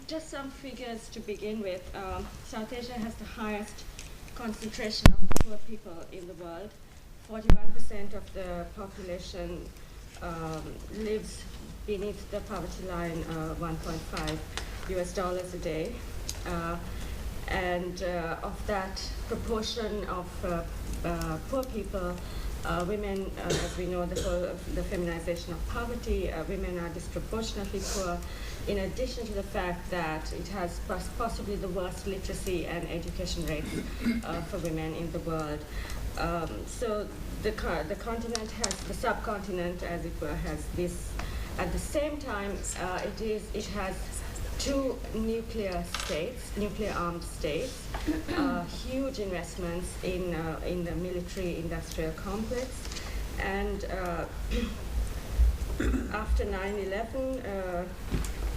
just some figures to begin with. South Asia has the highest concentration of poor people in the world. 41% of the population lives beneath the poverty line, 1.5 US dollars a day. And of that proportion of poor people, women, as we know, the feminization of poverty, women are disproportionately poor, in addition to the fact that it has possibly the worst literacy and education rates for women in the world. So the continent has, the subcontinent, as it were, has this. At the same time, it has two nuclear armed states, huge investments in the military-industrial complex, and after 9/11,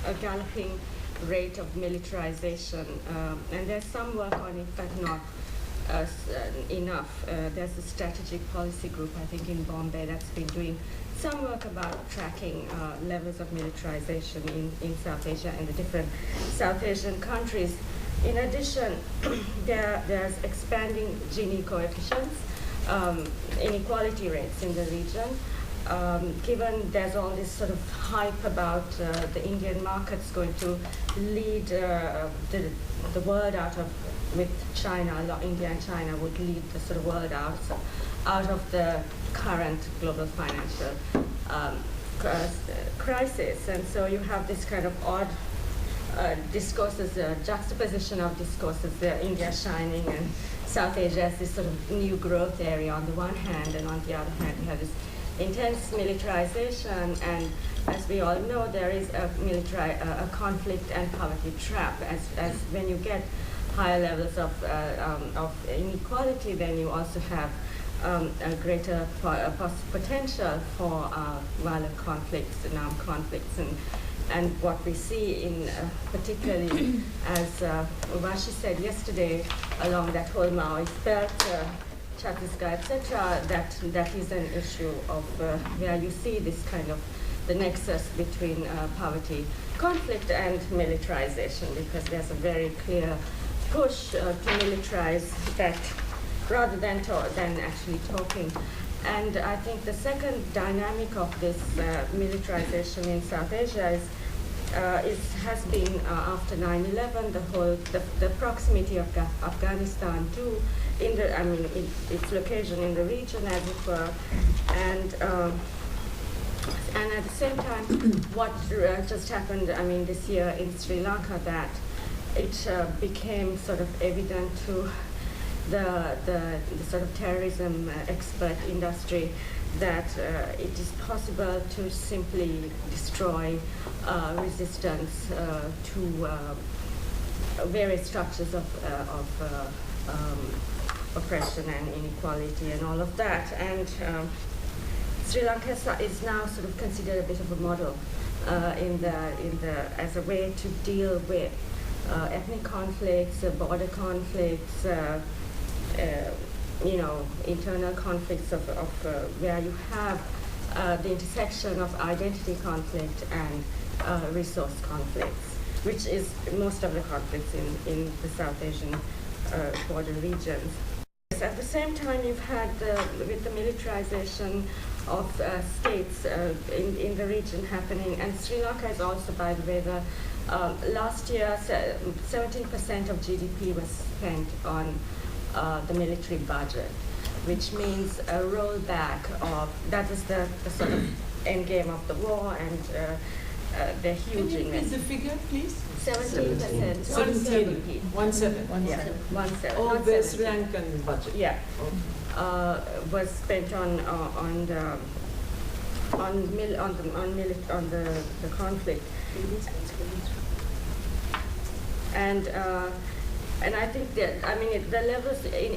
a galloping rate of militarization, and there's some work on it, but not enough. There's a strategic policy group, I think, in Bombay that's been doing some work about tracking levels of militarization in South Asia and the different South Asian countries. In addition, there's expanding Gini coefficients, inequality rates in the region. Given there's all this sort of hype about the Indian markets going to lead the world with China, India and China would lead the sort of world out of the current global financial crisis. And so you have this kind of odd discourses, juxtaposition of discourses, India shining and South Asia as this sort of new growth area on the one hand, and on the other hand you have this intense militarization, and as we all know, there is a conflict and poverty trap. As when you get higher levels of inequality, then you also have a greater potential for violent conflicts and armed conflicts, and what we see in particularly as Uvashi said yesterday, along that whole Maoist belt, Chhattisgarh, etc., that is an issue of where you see this kind of the nexus between poverty, conflict, and militarization, because there's a very clear push to militarize that rather than actually talking. And I think the second dynamic of this militarization in South Asia has been after 9/11, the proximity of Afghanistan to its location in the region, as it were, and at the same time, what just happened, this year in Sri Lanka, that it became sort of evident to the sort of terrorism expert industry that it is possible to simply destroy resistance to various structures of oppression and inequality and all of that. And Sri Lanka is now sort of considered a bit of a model as a way to deal with ethnic conflicts, border conflicts, internal conflicts of where you have the intersection of identity conflict and resource conflicts, which is most of the conflicts in the South Asian border regions. At the same time, you've had with the militarization of states in the region happening, and Sri Lanka is also, by the way, last year 17% of GDP was spent on the military budget, which means a rollback of, that was the sort of end game of the war, and the huge investment. Can you repeat the figure, please? 17%. 17. 1/7. Of the Sri Lankan budget. Yeah. Was spent on the conflict. And I think that, the levels in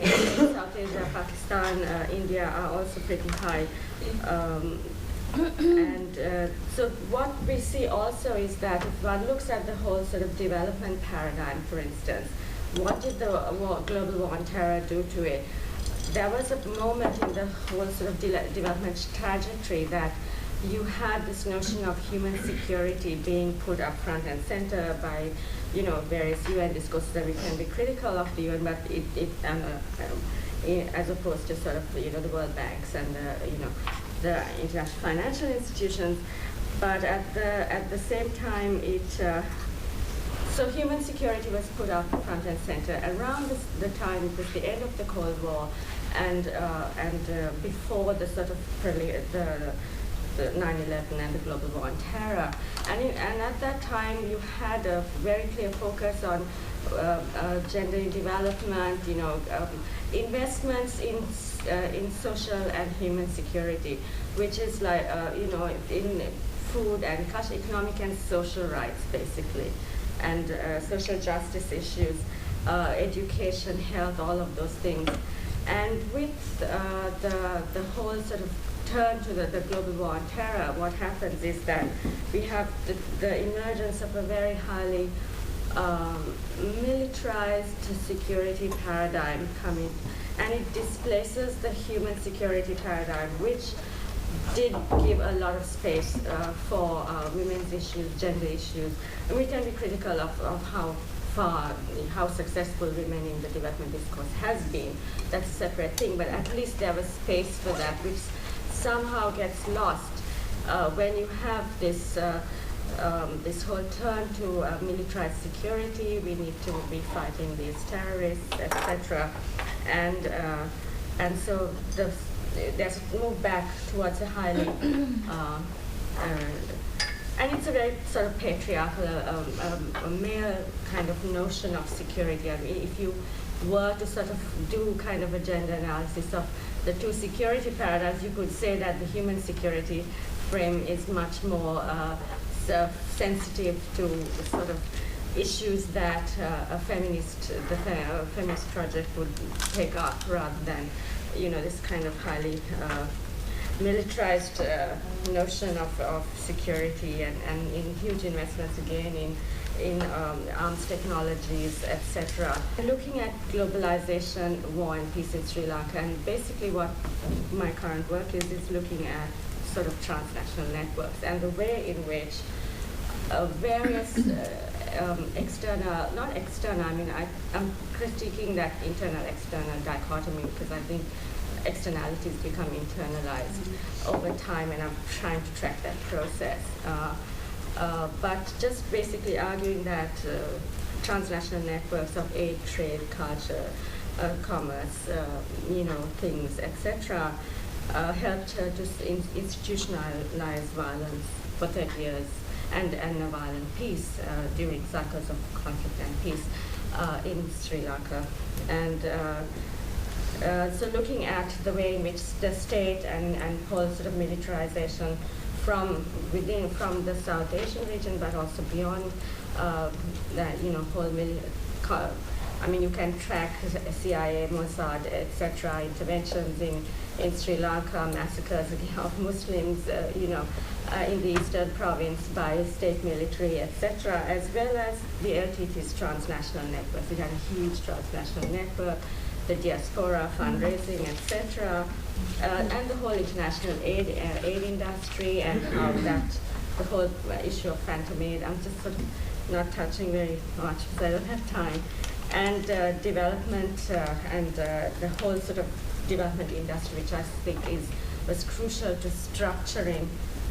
South Asia, Pakistan, India are also pretty high. So what we see also is that if one looks at the whole sort of development paradigm, for instance, what did the global war on terror do to it? There was a moment in the whole sort of development trajectory that you had this notion of human security being put up front and center by, various UN discourses that we can be critical of the UN, but as opposed to sort of, the World Banks and, the international financial institutions. But at the same time, so human security was put up front and center around the time it was the end of the Cold War, and before the sort of the 9/11 and the global war on terror, and at that time you had a very clear focus on gender development, investments in social and human security, which is like in food and economic and social rights basically, and social justice issues, education, health, all of those things. And with the whole sort of turn to the global war on terror, what happens is that we have the emergence of a very highly militarized security paradigm coming, and it displaces the human security paradigm, which did give a lot of space for women's issues, gender issues, and we can be critical of how successful women in the development discourse has been. That's a separate thing, but at least there was space for that, which somehow gets lost when you have this whole turn to militarized security. We need to be fighting these terrorists, etc. And so there's a move back towards a highly and it's a very sort of patriarchal, a male kind of notion of security. I mean, if you were to sort of do kind of a gender analysis of the two security paradigms, you could say that the human security frame is much more sensitive to the sort of issues that the feminist project would take up, rather than, this kind of highly militarized notion of security, and in huge investments again in arms technologies, etc. Looking at globalization, war and peace in Sri Lanka, and basically what my current work is looking at sort of transnational networks and the way in which various not external, I mean, I'm critiquing that internal-external dichotomy, because I think externalities become internalized over time, and I'm trying to track that process. But just basically arguing that transnational networks of aid, trade, culture, commerce, things, etc., helped to institutionalize violence for 30 years and a violent peace during cycles of conflict and peace in Sri Lanka. And so looking at the way in which the state and whole sort of militarization from the South Asian region, but also beyond that, whole I mean, you can track CIA, Mossad, etc. interventions in Sri Lanka, massacres of Muslims, in the eastern province by state military, etc., as well as the LTT's transnational network. We had a huge transnational network, the diaspora, fundraising, etc., and the whole international aid industry, and how the whole issue of phantom aid. I'm just sort of not touching very much because I don't have time. And development and the whole sort of development industry, which I think was crucial to structuring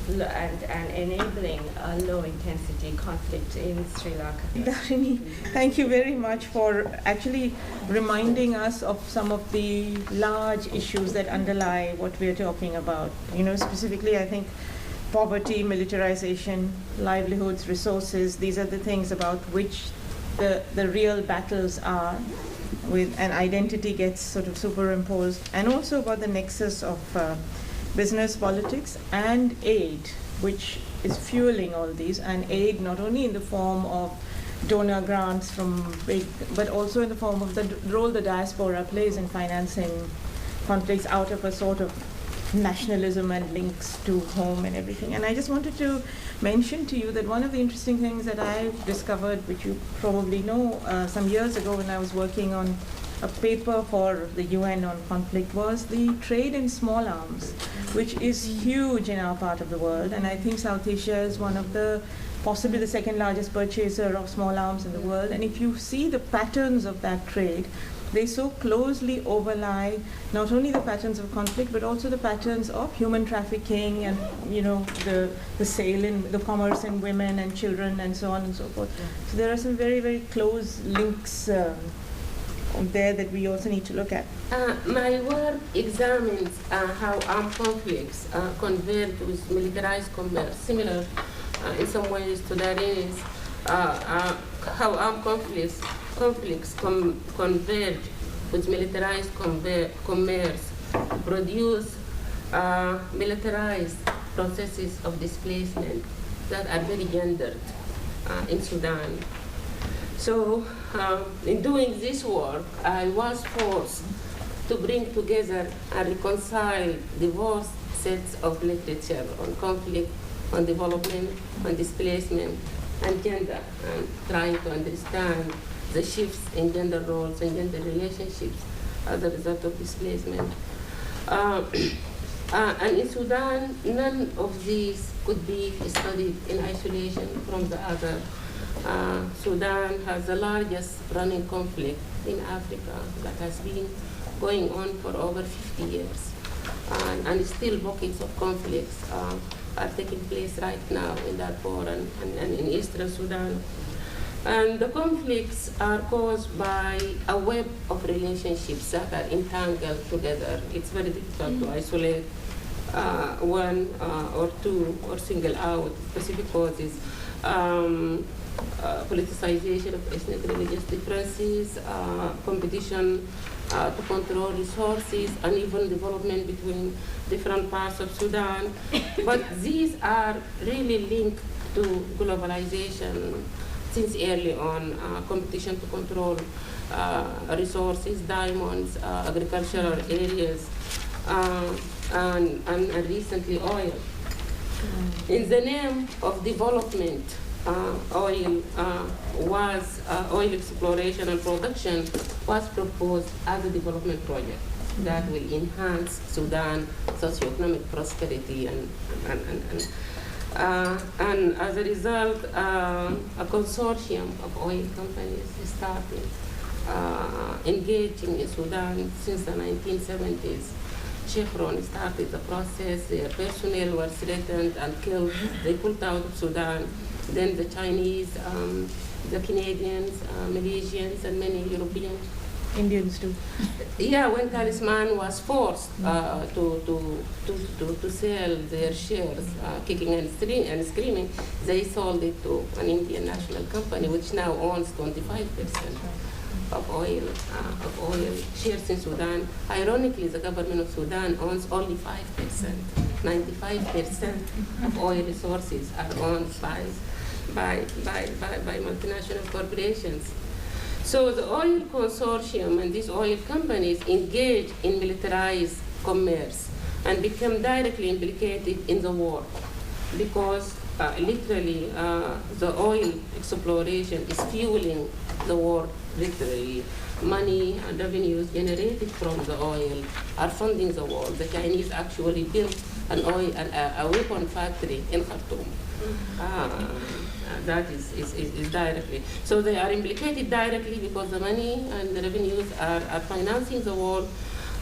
and enabling low-intensity conflict in Sri Lanka. Dharini, thank you very much for actually reminding us of some of the large issues that underlie what we're talking about. Specifically, I think poverty, militarization, livelihoods, resources, these are the things about which the real battles are, with an identity gets sort of superimposed, and also about the nexus of business, politics, and aid, which is fueling all these, and aid not only in the form of donor grants from big, but also in the form of the role the diaspora plays in financing conflicts out of a sort of nationalism and links to home and everything. And I just wanted to mention to you that one of the interesting things that I've discovered, which you probably know, some years ago when I was working on a paper for the UN on conflict was the trade in small arms, which is huge in our part of the world. And I think South Asia is one of the, possibly the second largest purchaser of small arms in the world. And if you see the patterns of that trade, they so closely overlie not only the patterns of conflict, but also the patterns of human trafficking and, you know, the sale in, the commerce in women and children and so on and so forth. So there are some very, very close links there that we also need to look at. My work examines how armed conflicts converge with militarized commerce, similar in some ways to that is how armed conflicts converge with militarized commerce, produce militarized processes of displacement that are very gendered in Sudan. So in doing this work, I was forced to bring together and reconcile diverse sets of literature on conflict, on development, on displacement, and gender, and trying to understand the shifts in gender roles and gender relationships as a result of displacement. And in Sudan, none of these could be studied in isolation from the other. Sudan has the largest running conflict in Africa that has been going on for over 50 years. And still pockets of conflicts are taking place right now in Darfur and in eastern Sudan. And the conflicts are caused by a web of relationships that are entangled together. It's very difficult to isolate one or two or single out specific causes. Politicization of ethnic religious differences, competition to control resources, and even development between different parts of Sudan. But these are really linked to globalization since early on, competition to control resources, diamonds, agricultural areas, and recently oil. In the name of development, oil exploration and production was proposed as a development project that will enhance Sudan's socioeconomic prosperity and as a result, a consortium of oil companies started engaging in Sudan since the 1970s. Chevron started the process, their personnel were threatened and killed. They pulled out of Sudan. Then the Chinese, the Canadians, Malaysians, and many Europeans. Indians too. Yeah, when Talisman was forced to sell their shares, kicking and screaming, they sold it to an Indian national company, which now owns 25% of oil shares in Sudan. Ironically, the government of Sudan owns only 5%. 95% of oil resources are owned by multinational corporations. So the oil consortium and these oil companies engage in militarized commerce and become directly implicated in the war because literally the oil exploration is fueling the war, literally. Money and revenues generated from the oil are funding the war. The Chinese actually built a weapon factory in Khartoum. That is directly. So they are implicated directly because the money and the revenues are financing the war,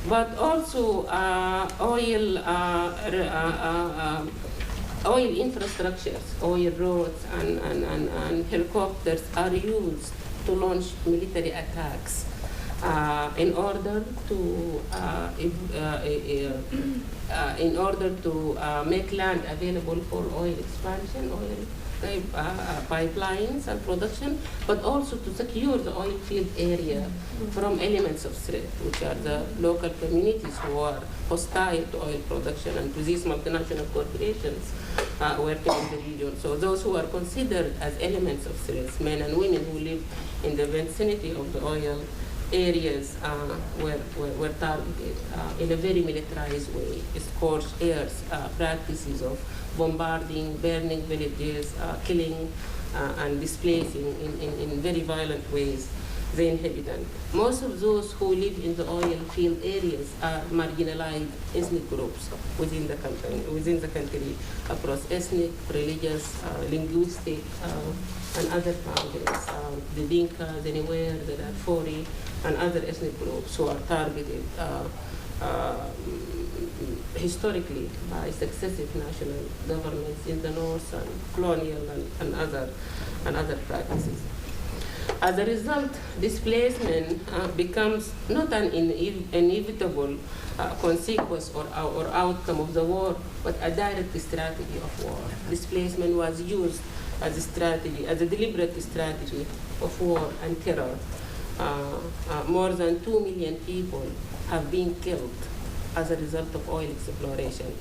but also oil infrastructures, oil roads and helicopters are used to launch military attacks in order to make land available for oil expansion, oil pipelines and production, but also to secure the oil field area from elements of threat, which are the local communities who are hostile to oil production and to these multinational corporations working in the region. So those who are considered as elements of threats, men and women who live in the vicinity of the oil areas were targeted in a very militarized way. Scorched airs, practices of bombarding, burning villages, killing and displacing in very violent ways. the inhabitants. Most of those who live in the oil field areas are marginalized ethnic groups within the country across ethnic, religious, linguistic, and other boundaries. The Dinka, the Nuer, the Darfuri, and other ethnic groups who are targeted historically by successive national governments in the north and colonial and other practices. As a result, displacement becomes not an inevitable consequence or outcome of the war, but a direct strategy of war. Displacement was used as a strategy, as a deliberate strategy of war and terror. More than 2 million people have been killed as a result of oil exploration.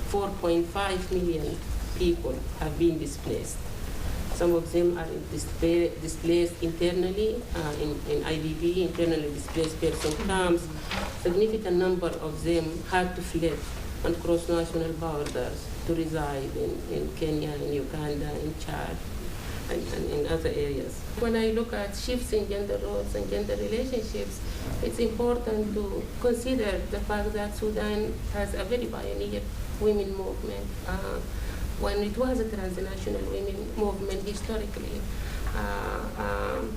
4.5 million people have been displaced. Some of them are displaced internally in IDP, internally displaced person camps. Significant number of them had to flee and cross national borders to reside in Kenya, in Uganda, in Chad, and in other areas. When I look at shifts in gender roles and gender relationships, it's important to consider the fact that Sudan has a very pioneer women movement. When it was a transnational women movement historically,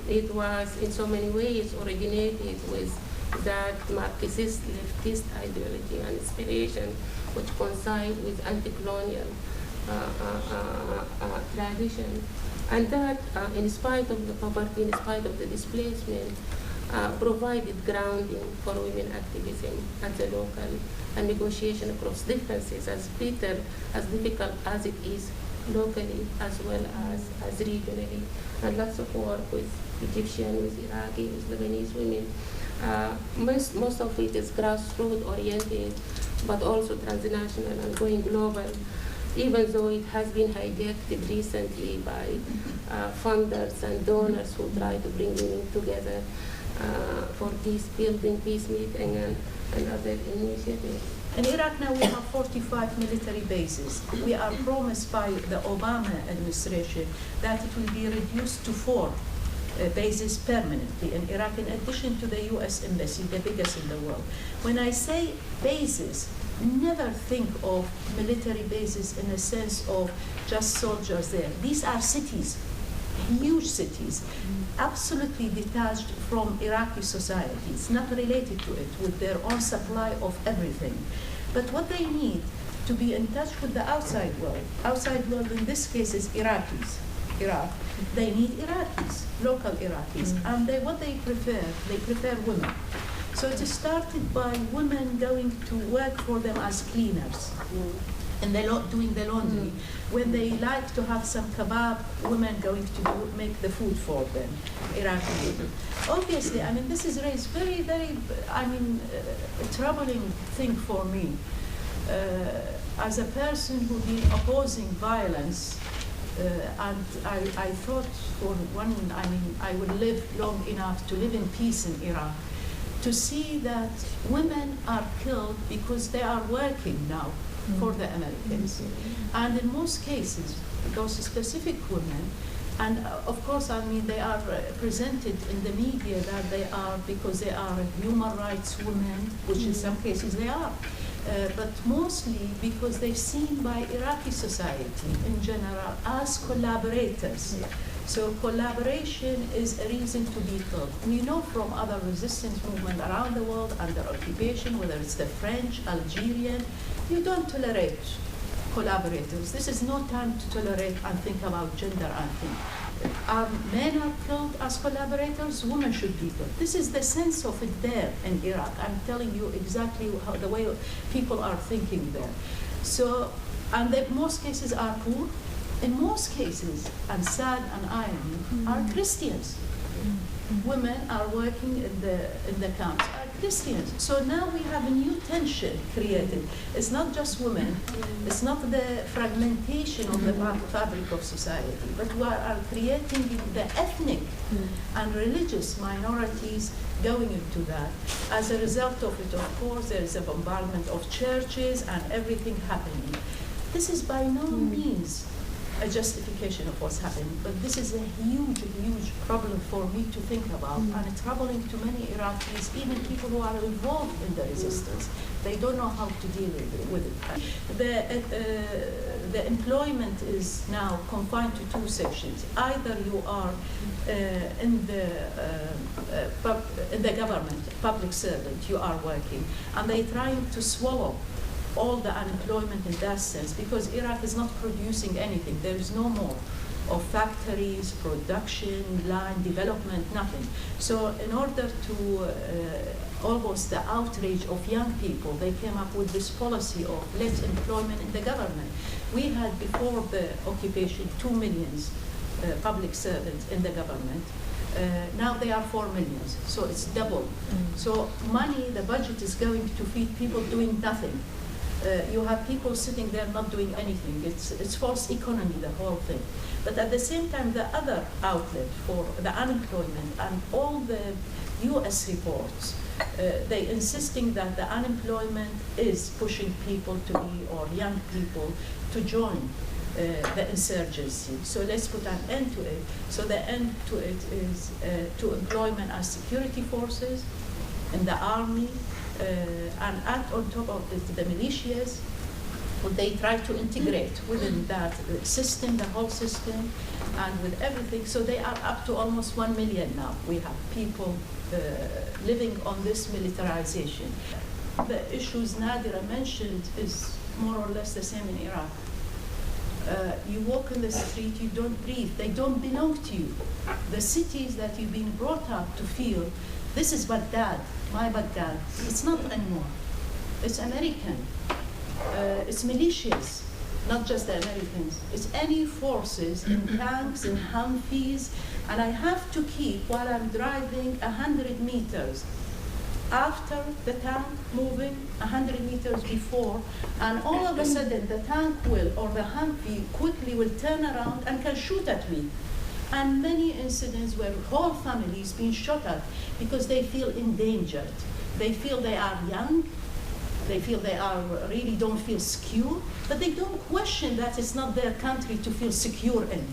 it was in so many ways originated with that Marxist leftist ideology and inspiration, which coincide with anti-colonial tradition. And that, in spite of the poverty, in spite of the displacement, provided grounding for women activism at the local and negotiation across differences, as bitter, as difficult as it is locally as well as regionally. And lots of work with Egyptian, with Iraqi, with Lebanese women. Most of it is grassroots oriented, but also transnational and going global, even though it has been hijacked recently by funders and donors who try to bring women together for peace building, peacemaking, and other initiatives. In Iraq now we have 45 military bases. We are promised by the Obama administration that it will be reduced to 4 bases permanently in Iraq, in addition to the US Embassy, the biggest in the world. When I say bases, never think of military bases in a sense of just soldiers there. These are cities, huge cities, absolutely detached from Iraqi society. It's not related to it, with their own supply of everything. But what they need to be in touch with the outside world in this case is Iraq. They need Iraqis, local Iraqis, and what they prefer women. So it started by women going to work for them as cleaners. And doing the laundry. When they like to have some kebab, women going to make the food for them, Iraqi women. Obviously, I mean, this is raised very, very, a troubling thing for me. As a person who's been opposing violence, and I thought I would live long enough to live in peace in Iraq, to see that women are killed because they are working now for the Americans. And in most cases, those specific women, and of course, they are presented in the media that they are because they are human rights women, which in some cases they are. But mostly because they're seen by Iraqi society in general as collaborators. So collaboration is a reason to be killed. We know from other resistance movements around the world under occupation, whether it's the French, Algerian, you don't tolerate collaborators. This is no time to tolerate and think about gender and think. Men are killed as collaborators, women should be killed. This is the sense of it there in Iraq. I'm telling you exactly how the way people are thinking there. So, and most cases are poor. In most cases, and sad and iron, are Christians. Women are working in the camps, are Christians. So now we have a new tension created. It's not just women, it's not the fragmentation of the fabric of society, but we are creating the ethnic and religious minorities going into that. As a result of it, of course, there is a bombardment of churches and everything happening. This is by no means a justification of what's happening. But this is a huge, huge problem for me to think about, and it's troubling to many Iraqis, even people who are involved in the resistance. They don't know how to deal with it. The employment is now confined to two sections. Either you are in the government, public servant, you are working, and they're trying to swallow all the unemployment in that sense, because Iraq is not producing anything. There is no more of factories, production, line development, nothing. So in order to almost the outrage of young people, they came up with this policy of less employment in the government. We had before the occupation 2 million public servants in the government. Now they are 4 million, so it's double. So money, the budget is going to feed people doing nothing. You have people sitting there not doing anything. It's false economy, the whole thing. But at the same time, the other outlet for the unemployment and all the US reports, they insisting that the unemployment is pushing people to be, or young people, to join the insurgency. So let's put an end to it. So the end to it is to employment as security forces in the army, and add on top of it the militias. They try to integrate within that system, the whole system, and with everything. So they are up to almost 1 million now. We have people living on this militarization. The issues Nadira mentioned is more or less the same in Iraq. You walk in the street, you don't breathe. They don't belong to you. The cities that you've been brought up to feel, this is Baghdad, my Baghdad. It's not anymore. It's American. It's militias, not just the Americans. It's any forces in tanks, in Humvees, and I have to keep, while I'm driving, 100 meters after the tank moving, 100 meters before, and all of a sudden the tank will, or the Humvee quickly will turn around and can shoot at me. And many incidents where whole families being shot at because they feel endangered. They feel they are young, they feel they are really don't feel secure, but they don't question that it's not their country to feel secure in.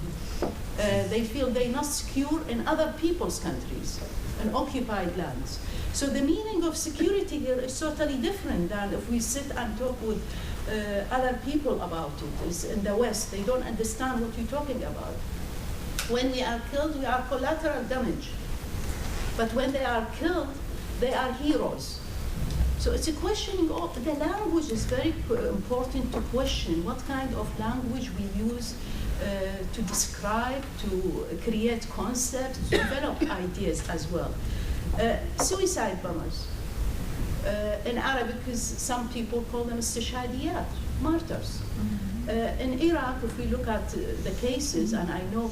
They feel they're not secure in other people's countries and occupied lands. So the meaning of security here is totally different than if we sit and talk with other people about it. It's in the West, they don't understand what you're talking about. When we are killed, we are collateral damage. But when they are killed, they are heroes. So it's a questioning of the language is very important to question what kind of language we use to describe, to create concepts, to develop ideas as well. Suicide bombers. In Arabic, because some people call them istishhadiyat, martyrs. In Iraq, if we look at the cases, and I know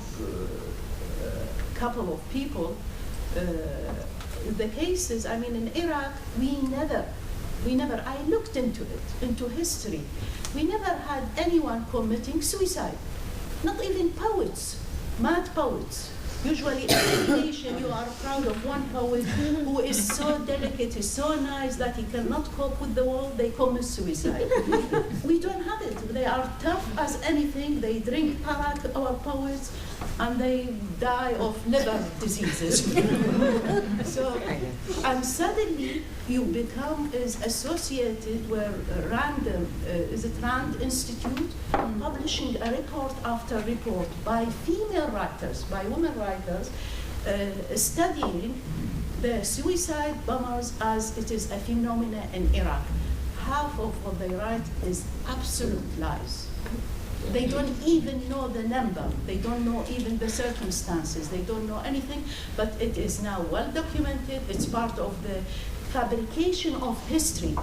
a couple of people, the cases, I mean, in Iraq, we never, I looked into it, into history. We never had anyone committing suicide, not even poets, mad poets. Usually in a nation, you are proud of one poet who is so delicate, is so nice that he cannot cope with the world, they commit suicide. We don't have it. They are tough as anything. They drink parak, our poets, and they die of liver diseases. So, and suddenly you become is associated where random, is it Rand Institute, publishing a report after report by female writers, by women writers, studying the suicide bombers as it is a phenomenon in Iraq. Half of what they write is absolute lies. They don't even know the number. They don't know even the circumstances. They don't know anything, but it is now well documented. It's part of the fabrication of history,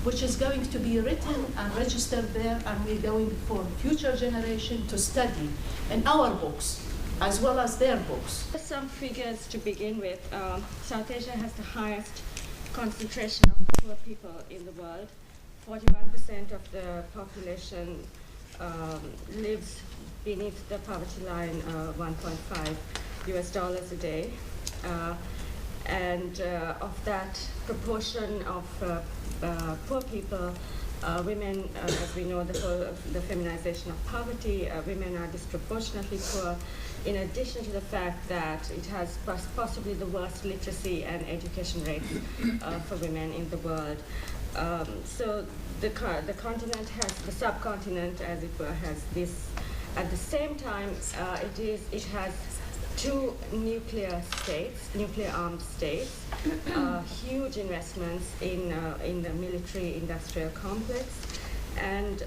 which is going to be written and registered there, and we're going for future generation to study in our books, as well as their books. Some figures to begin with. South Asia has the highest concentration of poor people in the world. 41% of the population lives beneath the poverty line, $1.5 a day. And of that proportion of poor people, Women, as we know, the feminization of poverty, women are disproportionately poor, in addition to the fact that it has possibly the worst literacy and education rates for women in the world. So the continent has, the subcontinent, as it were, has this. At the same time, it has two nuclear armed states, huge investments in the military-industrial complex, and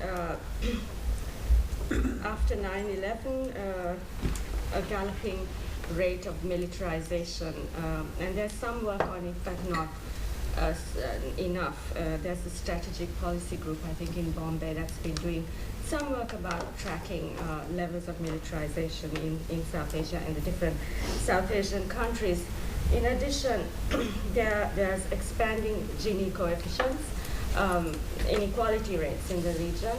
after 9/11, a galloping rate of militarization, and there's some work on it, but not enough. There's a strategic policy group, I think, in Bombay that's been doing some work about tracking levels of militarization in South Asia and the different South Asian countries. In addition, there's expanding Gini coefficients, inequality rates in the region.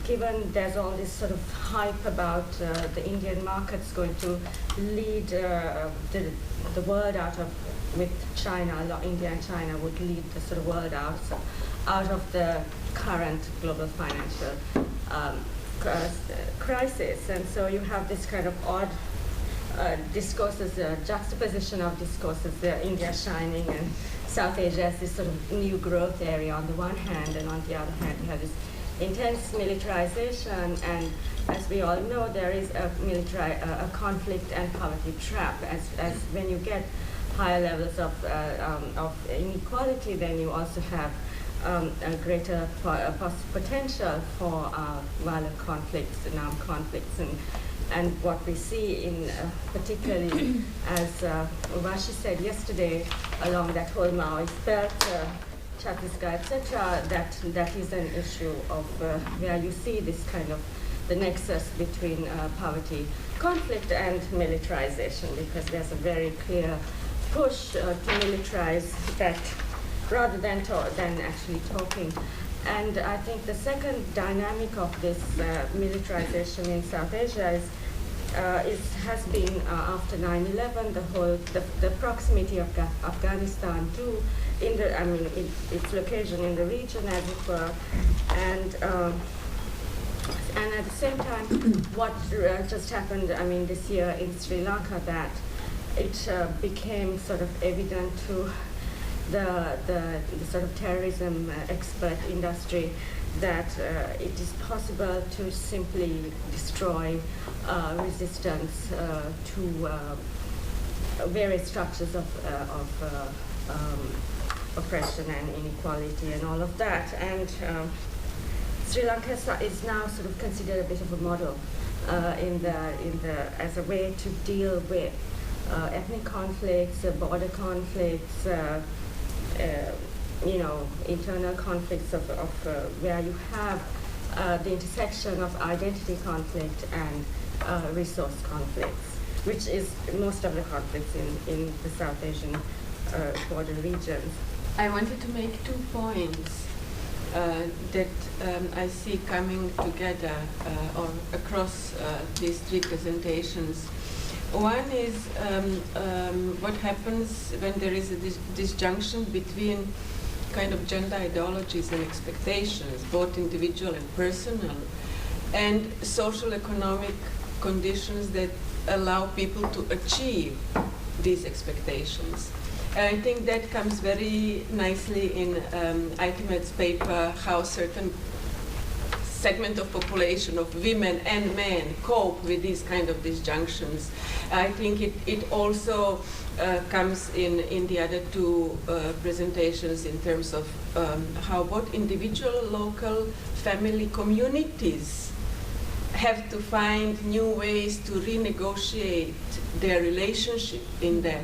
Given there's all this sort of hype about the Indian markets going to lead the world out of, with China, India and China would lead the sort of world out of the current global financial crisis. And so you have this kind of odd discourses, juxtaposition of discourses, India shining and South Asia as this sort of new growth area on the one hand, and on the other hand you have this intense militarization, and as we all know, there is a conflict and poverty trap. As when you get higher levels of inequality, then you also have a greater potential for violent conflicts and armed conflicts. And what we see in particularly, as Urvashi said yesterday, along that whole Maoist belt, Chhattisgarh, etc., that is an issue of where you see this kind of the nexus between poverty, conflict, and militarization, because there's a very clear push to militarize that rather than actually talking. And I think the second dynamic of this militarization in South Asia has been after 9/11, the proximity of Afghanistan to its location in the region, as it were, and at the same time, what just happened, this year in Sri Lanka, that it became sort of evident to the sort of terrorism expert industry that it is possible to simply destroy resistance to various structures of oppression and inequality and all of that. And Sri Lanka is now sort of considered a bit of a model as a way to deal with ethnic conflicts, border conflicts, internal conflicts of where you have the intersection of identity conflict and resource conflicts, which is most of the conflicts in the South Asian border regions. I wanted to make 2 points that I see coming together or across these 3 presentations. One is what happens when there is a disjunction between kind of gender ideologies and expectations, both individual and personal, and social economic conditions that allow people to achieve these expectations. And I think that comes very nicely in Ahmed's paper, how certain segment of population of women and men cope with these kind of disjunctions. I think it also comes in the other 2 presentations in terms of how both individual, local, family, communities have to find new ways to renegotiate their relationship in that.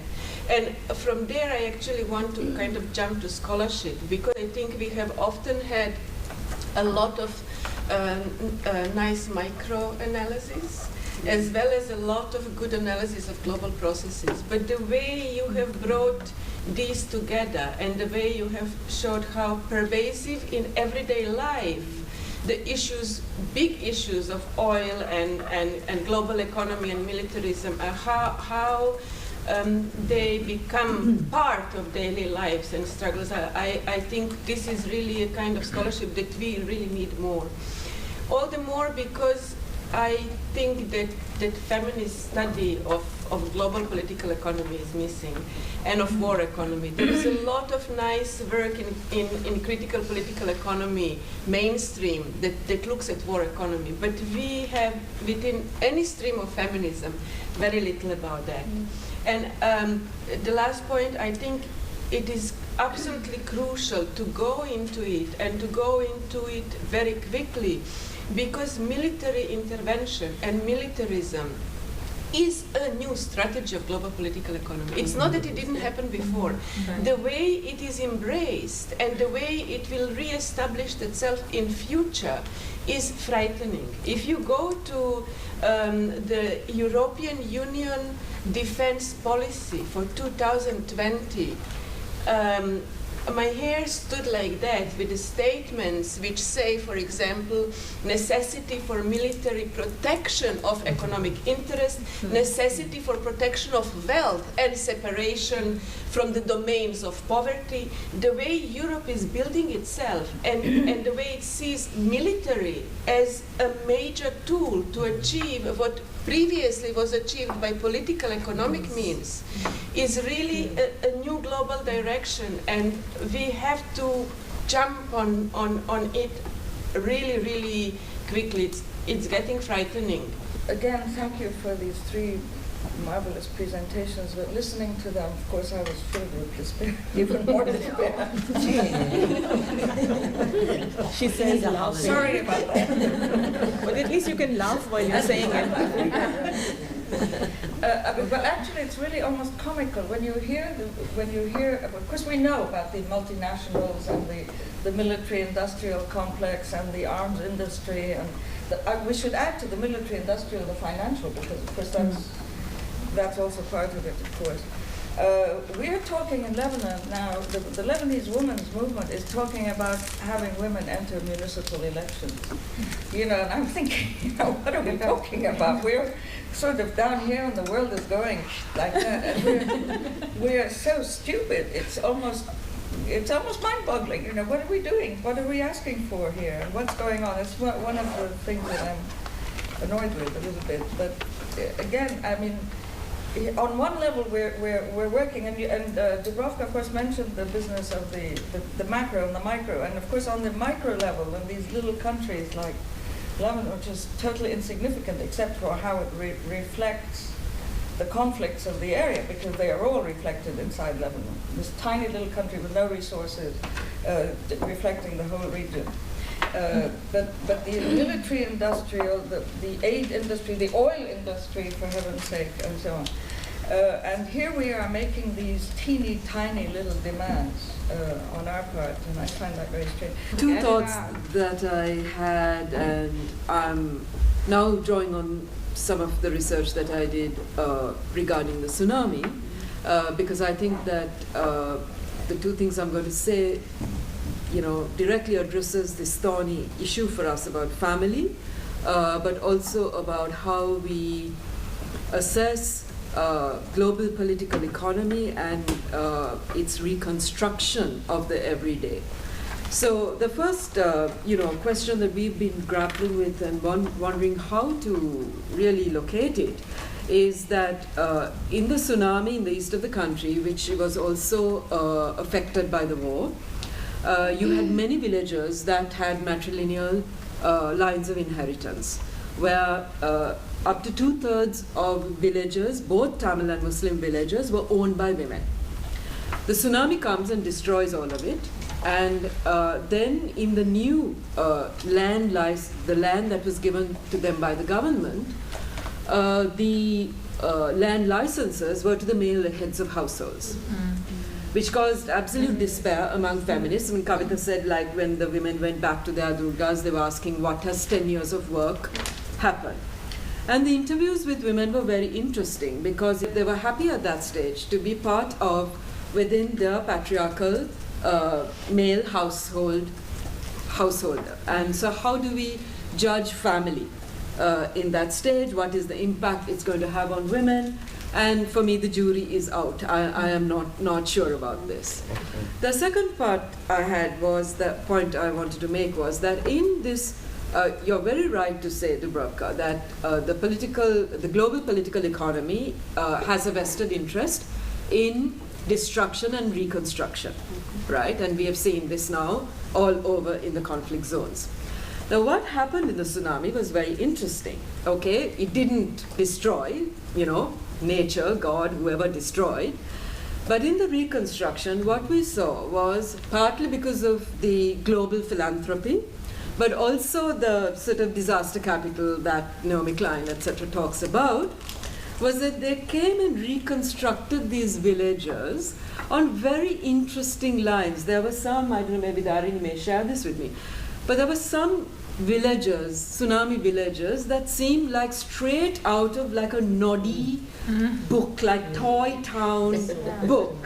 And from there, I actually want to kind of jump to scholarship, because I think we have often had a lot of nice micro-analysis, as well as a lot of good analysis of global processes. But the way you have brought these together and the way you have showed how pervasive in everyday life the issues, big issues of oil and global economy and militarism are, how they become part of daily lives and struggles. I think this is really a kind of scholarship that we really need more. All the more because I think that feminist study of global political economy is missing, and of war economy. There is a lot of nice work in critical political economy mainstream that looks at war economy, but we have within any stream of feminism very little about that. And the last point, I think it is absolutely crucial to go into it, and to go into it very quickly, because military intervention and militarism is a new strategy of global political economy. It's not that it didn't happen before. The way it is embraced and the way it will re-establish itself in future is frightening. If you go to the European Union defense policy for 2020, my hair stood like that with the statements which say, for example, necessity for military protection of economic interest, necessity for protection of wealth and separation from the domains of poverty. The way Europe is building itself and the way it sees military as a major tool to achieve what previously was achieved by political economic means is really a new global direction, and we have to jump on it really, really quickly. It's getting frightening. Again, thank you for these three marvelous presentations, but listening to them, of course, I was filled with despair, even more despair. She says laughing. Sorry about that. But at least you can laugh while you're saying it. But actually, it's really almost comical when you hear, of course, we know about the multinationals and the military-industrial complex and the arms industry, and we should add to the military-industrial the financial, because of course that's also part of it, of course. We are talking in Lebanon now, the Lebanese women's movement is talking about having women enter municipal elections. And I'm thinking, what are we talking about? We're sort of down here and the world is going like that. And we're so stupid. It's almost mind-boggling. What are we doing? What are we asking for here? And what's going on? It's one of the things that I'm annoyed with a little bit. But again, I mean, on one level, we're working, and Dubrovka, of course, mentioned the business of the macro and the micro, and of course, on the micro level, in these little countries like Lebanon, which is totally insignificant except for how it reflects the conflicts of the area, because they are all reflected inside Lebanon. This tiny little country with no resources, reflecting the whole region. But the military-industrial, the aid industry, the oil industry, for heaven's sake, and so on. And here we are making these teeny tiny little demands on our part, and I find that very strange. Two thoughts that I had, and I'm now drawing on some of the research that I did regarding the tsunami, because I think that the two things I'm going to say directly addresses this thorny issue for us about family, but also about how we assess global political economy and its reconstruction of the everyday. So the first, question that we've been grappling with and wondering how to really locate it is that in the tsunami in the east of the country, which was also affected by the war, you had many villagers that had matrilineal lines of inheritance, where up to 2/3 of villagers, both Tamil and Muslim villagers, were owned by women. The tsunami comes and destroys all of it, and then in the new land that was given to them by the government, the land licenses were to the male heads of households. Which caused absolute despair among feminists. I mean, Kavita said, like, when the women went back to their durgas, they were asking, what has 10 years of work happened? And the interviews with women were very interesting, because they were happy at that stage to be part of, within their patriarchal male householder. And so how do we judge family in that stage? What is the impact it's going to have on women? And for me, the jury is out. I am not sure about this. The second part I had was, the point I wanted to make was that in this, you're very right to say, Dubravka, that the global political economy has a vested interest in destruction and reconstruction, right? And we have seen this now all over in the conflict zones. Now, what happened in the tsunami was very interesting, okay? It didn't destroy, nature, God, whoever destroyed. But in the reconstruction, what we saw was, partly because of the global philanthropy, but also the sort of disaster capital that Naomi Klein, etc., talks about, was that they came and reconstructed these villages on very interesting lines. There were some, I don't know, maybe Darini may share this with me, but there were some villages, tsunami villages, that seemed like straight out of like a noddy book, like Toy Town book,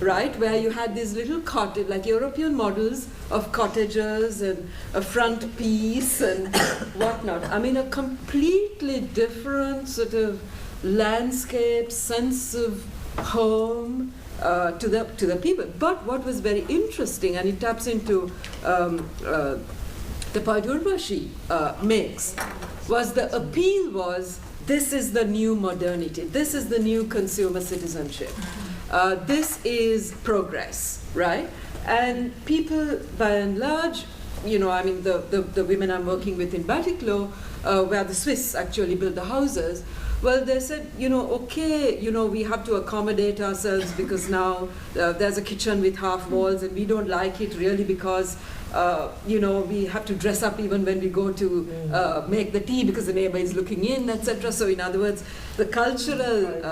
right? Where you had these little cottage, like European models of cottages and a front piece and whatnot. I mean, a completely different sort of landscape, sense of home to the people. But what was very interesting, and it taps into the point Urvashi makes, was the appeal was, this is the new modernity, this is the new consumer citizenship, this is progress, right? And people, by and large, the women I'm working with in Batticlo, where the Swiss actually built the houses, well, they said, okay, we have to accommodate ourselves because now there's a kitchen with half walls and we don't like it really because we have to dress up even when we go to make the tea because the neighbor is looking in, etc. So in other words, the cultural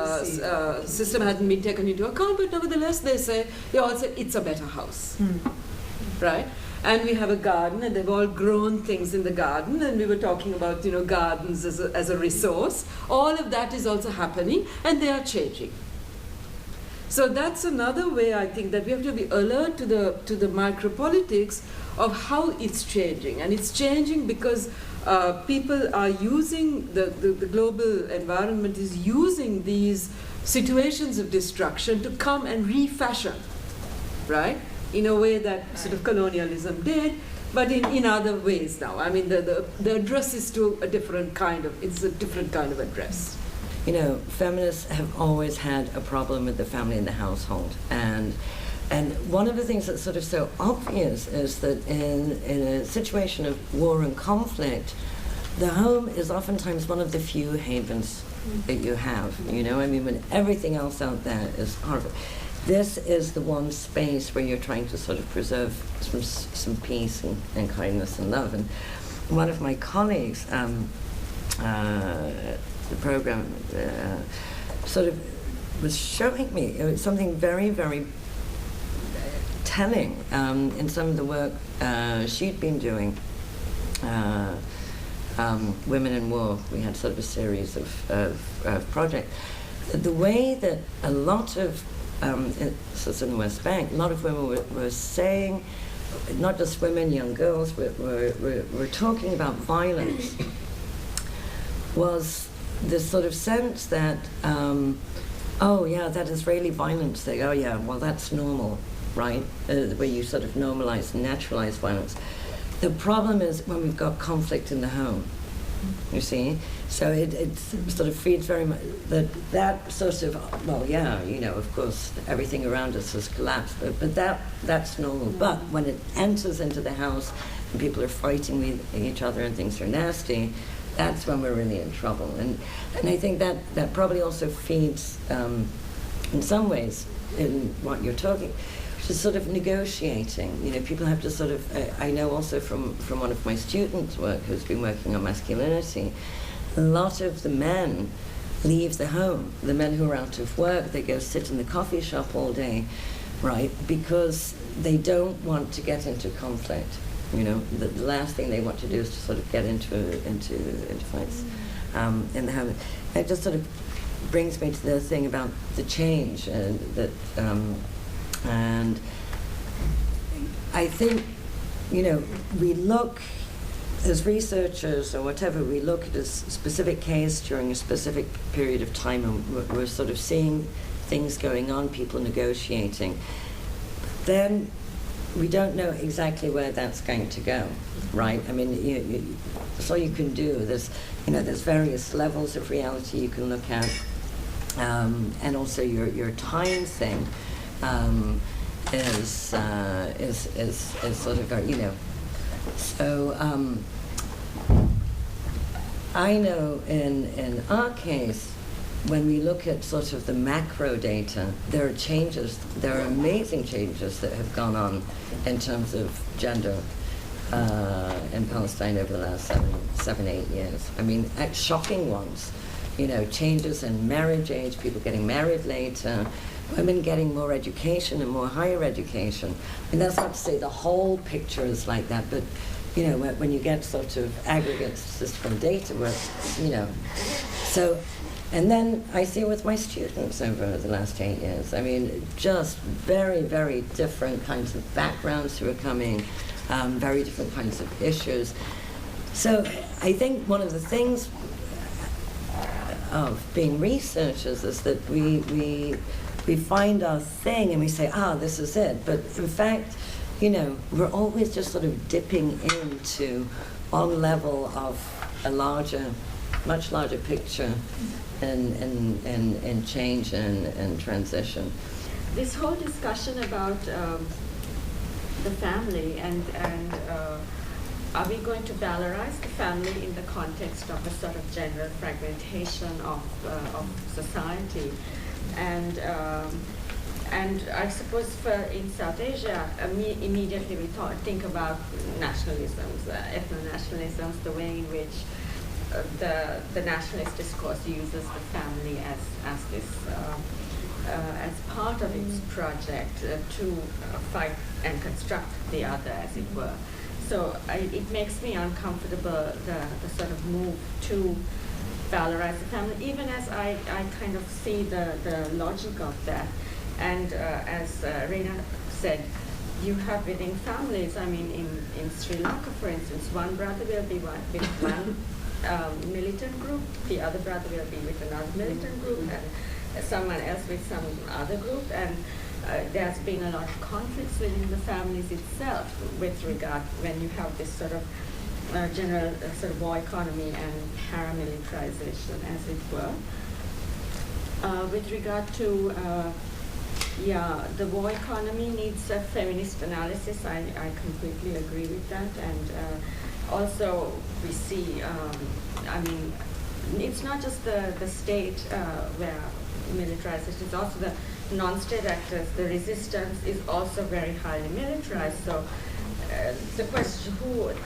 system hasn't been taken into account, but nevertheless they all say it's a better house, right? And we have a garden, and they've all grown things in the garden, and we were talking about gardens as a resource. All of that is also happening, and they are changing. So that's another way, I think, that we have to be alert to the micropolitics of how it's changing. And it's changing because people are using, the global environment is using these situations of destruction to come and refashion, right? In a way that sort of colonialism did, but in other ways now. I mean, the address is to a different kind of address. Feminists have always had a problem with the family and the household. And one of the things that's sort of so obvious is that in a situation of war and conflict, the home is oftentimes one of the few havens that you have, when everything else out there is horrible. This is the one space where you're trying to sort of preserve some peace and kindness and love. And one of my colleagues, the program, sort of was showing me something very, very telling in some of the work she'd been doing. Women in War, we had sort of a series of projects. The way that a lot of so it's in the West Bank, a lot of women were saying, not just women, young girls, were talking about violence, was this sort of sense that, oh yeah, that Israeli violence thing, oh yeah, well that's normal, right? Where you sort of normalize and naturalize violence. The problem is when we've got conflict in the home, you see? So it sort of feeds very much that sort of, well, yeah, of course, everything around us has collapsed, but that's normal. But when it enters into the house and people are fighting with each other and things are nasty, that's when we're really in trouble. And I think that probably also feeds, in some ways, in what you're talking, which is sort of negotiating. People have to sort of, I know also from one of my students' work who's been working on masculinity, a lot of the men leave the home. The men who are out of work, they go sit in the coffee shop all day, right? Because they don't want to get into conflict. The last thing they want to do is to sort of get into fights in the home. It just sort of brings me to the thing about the change and I think we look as researchers or whatever, we look at a specific case during a specific period of time, and we're sort of seeing things going on, people negotiating. Then we don't know exactly where that's going to go, right? I mean, that's all you can do. There's various levels of reality you can look at, and also your time thing is sort of So I know in our case, when we look at sort of the macro data, there are changes, there are amazing changes that have gone on in terms of gender in Palestine over the last 8 years. I mean, shocking ones. Changes in marriage age, people getting married later, women getting more education and more higher education. I mean, that's not to say the whole picture is like that, but when you get sort of aggregate statistical data, so. And then I see with my students over the last 8 years, I mean, just very, very different kinds of backgrounds who are coming, very different kinds of issues. So I think one of the things of being researchers is that we find our thing and we say, this is it. But in fact, we're always just sort of dipping into one level of a much larger picture in change and transition. This whole discussion about the family and are we going to valorize the family in the context of a sort of general fragmentation of society? And I suppose in South Asia, immediately we think about nationalisms, ethno-nationalisms, the way in which the nationalist discourse uses the family as this as part of its project to fight and construct the other, as it were. So it makes me uncomfortable, the sort of move to valorize the family, even as I kind of see the logic of that. And as Reina said, you have within families, I mean, in Sri Lanka, for instance, one brother will be with one militant group, the other brother will be with another militant group, and someone else with some other group, and there's been a lot of conflicts within the families itself with regard when you have this sort of general sort of war economy and paramilitarization, as it were. With regard to the war economy needs a feminist analysis. I completely agree with that, and also we see, I mean, it's not just the state where militarization, it's also the non-state actors. The resistance is also very highly militarized, so the question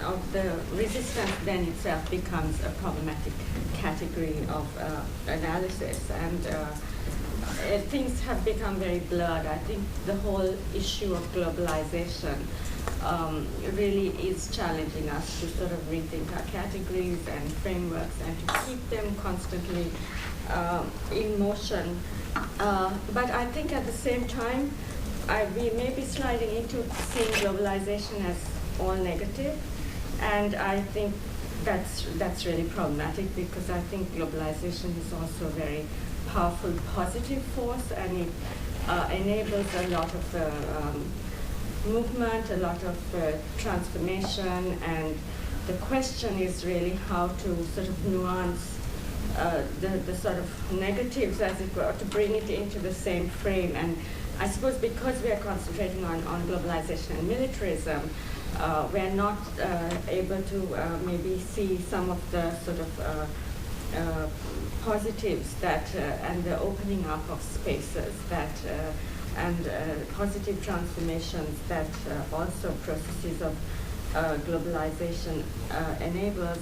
of the resistance then itself becomes a problematic category of analysis, and things have become very blurred. I think the whole issue of globalization really is challenging us to sort of rethink our categories and frameworks and to keep them constantly in motion. But I think at the same time, we may be sliding into seeing globalization as all negative, and I think that's really problematic, because I think globalization is also a very powerful positive force, and it enables a lot of movement, a lot of transformation, and the question is really how to sort of nuance the sort of negatives, as it were, to bring it into the same frame. And I suppose because we are concentrating on globalization and militarism, we're not able to maybe see some of the sort of positives that and the opening up of spaces that and positive transformations that also processes of globalization enables.